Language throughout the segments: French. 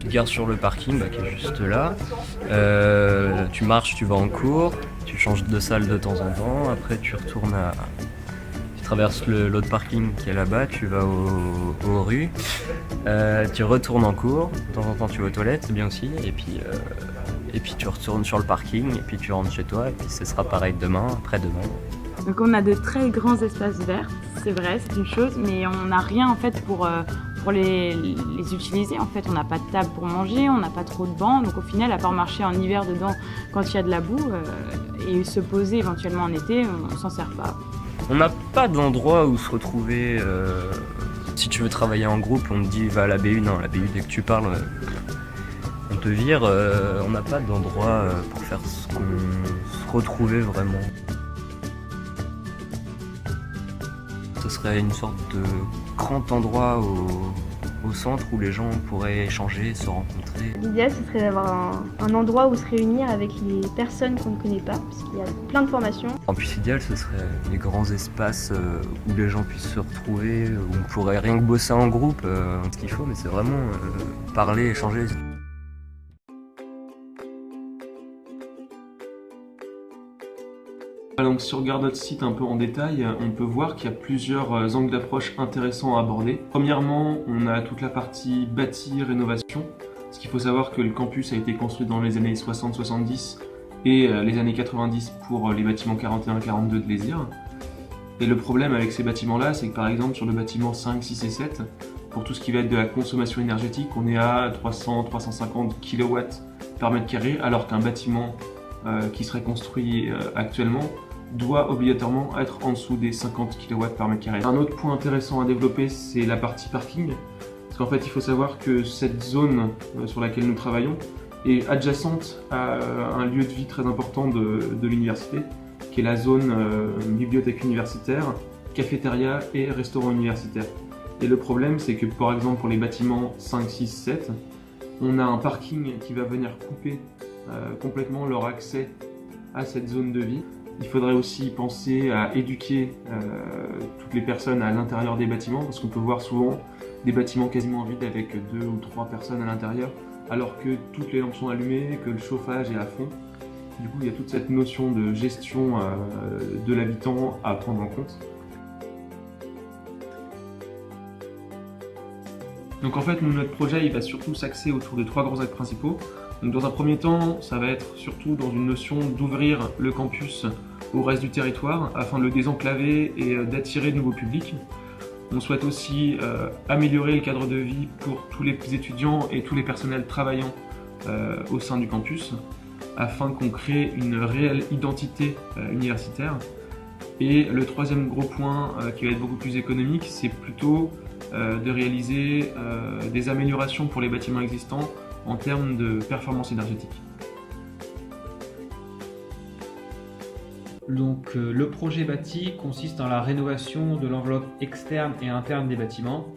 te gares sur le parking qui est juste là. Tu marches, tu vas en cours, tu changes de salle de temps en temps. Après, tu traverses l'autre parking qui est là-bas, tu vas aux rues. Tu retournes en cours. De temps en temps, tu vas aux toilettes, c'est bien aussi. Et puis tu retournes sur le parking, et puis tu rentres chez toi. Et puis ce sera pareil demain, après-demain. Donc on a de très grands espaces verts, c'est vrai, c'est une chose, mais on n'a rien en fait pour les utiliser. En fait, on n'a pas de table pour manger, on n'a pas trop de bancs, donc au final, à part marcher en hiver dedans quand il y a de la boue et se poser éventuellement en été, on s'en sert pas. On n'a pas d'endroit où se retrouver. Si tu veux travailler en groupe, on te dit va à la BU. Non, la BU, dès que tu parles, on te vire. On n'a pas d'endroit pour faire se retrouver vraiment. Ce serait une sorte de grand endroit au centre où les gens pourraient échanger, se rencontrer. L'idéal, ce serait d'avoir un endroit où se réunir avec les personnes qu'on ne connaît pas, parce qu'il y a plein de formations. En plus idéal, ce serait des grands espaces où les gens puissent se retrouver, où on pourrait rien que bosser en groupe, ce qu'il faut, mais c'est vraiment parler, échanger. Donc si on regarde notre site un peu en détail, on peut voir qu'il y a plusieurs angles d'approche intéressants à aborder. Premièrement, on a toute la partie bâti, rénovation. Parce qu'il faut savoir que le campus a été construit dans les années 60-70 et les années 90 pour les bâtiments 41-42 de Lézire. Et le problème avec ces bâtiments-là, c'est que par exemple sur le bâtiment 5, 6 et 7, pour tout ce qui va être de la consommation énergétique, on est à 300-350 kW par mètre carré, alors qu'un bâtiment qui serait construit actuellement doit obligatoirement être en dessous des 50 kW par mètre carré. Un autre point intéressant à développer, c'est la partie parking. Parce qu'en fait, il faut savoir que cette zone sur laquelle nous travaillons est adjacente à un lieu de vie très important de l'université, qui est la zone bibliothèque universitaire, cafétéria et restaurant universitaire. Et le problème, c'est que par exemple pour les bâtiments 5, 6, 7, on a un parking qui va venir couper complètement leur accès à cette zone de vie. Il faudrait aussi penser à éduquer toutes les personnes à l'intérieur des bâtiments, parce qu'on peut voir souvent des bâtiments quasiment vides avec 2 ou 3 personnes à l'intérieur, alors que toutes les lampes sont allumées, que le chauffage est à fond. Du coup, il y a toute cette notion de gestion de l'habitant à prendre en compte. Donc en fait, notre projet il va surtout s'axer autour de 3 grands axes principaux. Donc dans un premier temps, ça va être surtout dans une notion d'ouvrir le campus au reste du territoire afin de le désenclaver et d'attirer de nouveaux publics. On souhaite aussi améliorer le cadre de vie pour tous les étudiants et tous les personnels travaillant au sein du campus afin qu'on crée une réelle identité universitaire. Et le troisième gros point qui va être beaucoup plus économique, c'est plutôt de réaliser des améliorations pour les bâtiments existants en termes de performance énergétique. Donc le projet bâti consiste dans la rénovation de l'enveloppe externe et interne des bâtiments.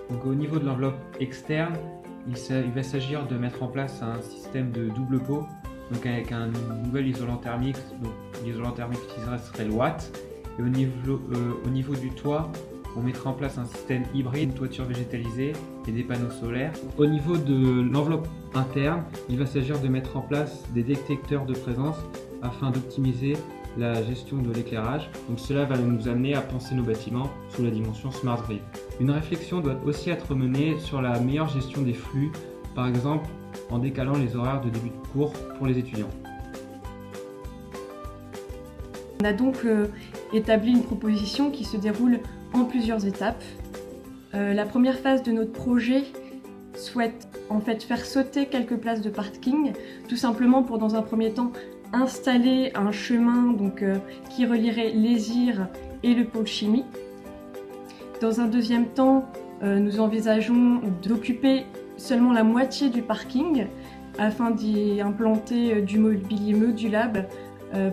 Donc au niveau de l'enveloppe externe, il va s'agir de mettre en place un système de double pot, donc avec un nouvel isolant thermique. Donc l'isolant thermique utilisé serait le watt. Et au niveau du toit, on mettra en place un système hybride, une toiture végétalisée et des panneaux solaires. Au niveau de l'enveloppe interne, il va s'agir de mettre en place des détecteurs de présence afin d'optimiser la gestion de l'éclairage. Donc cela va nous amener à penser nos bâtiments sous la dimension Smart Grid. Une réflexion doit aussi être menée sur la meilleure gestion des flux, par exemple en décalant les horaires de début de cours pour les étudiants. On a donc établi une proposition qui se déroule en plusieurs étapes. La première phase de notre projet souhaite en fait faire sauter quelques places de parking, tout simplement pour dans un premier temps installer un chemin qui relierait Lézire et le pôle chimie. Dans un deuxième temps, nous envisageons d'occuper seulement la moitié du parking afin d'y implanter du mobilier modulable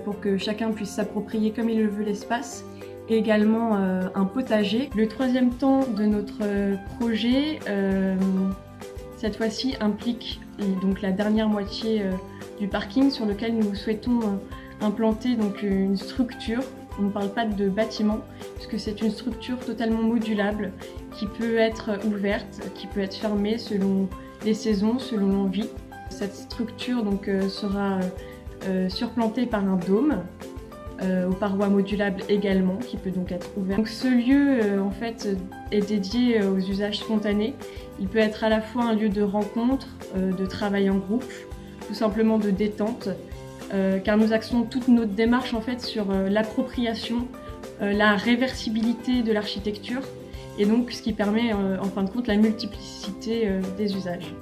pour que chacun puisse s'approprier comme il le veut l'espace, et également un potager. Le troisième temps de notre projet, cette fois-ci, implique donc la dernière moitié du parking sur lequel nous souhaitons implanter donc une structure. On ne parle pas de bâtiment, puisque c'est une structure totalement modulable qui peut être ouverte, qui peut être fermée selon les saisons, selon l'envie. Cette structure donc, sera surplantée par un dôme, aux parois modulables également, qui peut donc être ouvert. Donc ce lieu en fait est dédié aux usages spontanés. Il peut être à la fois un lieu de rencontre, de travail en groupe, tout simplement de détente, car nous axons toute notre démarche en fait sur l'appropriation, la réversibilité de l'architecture, et donc ce qui permet en fin de compte la multiplicité des usages.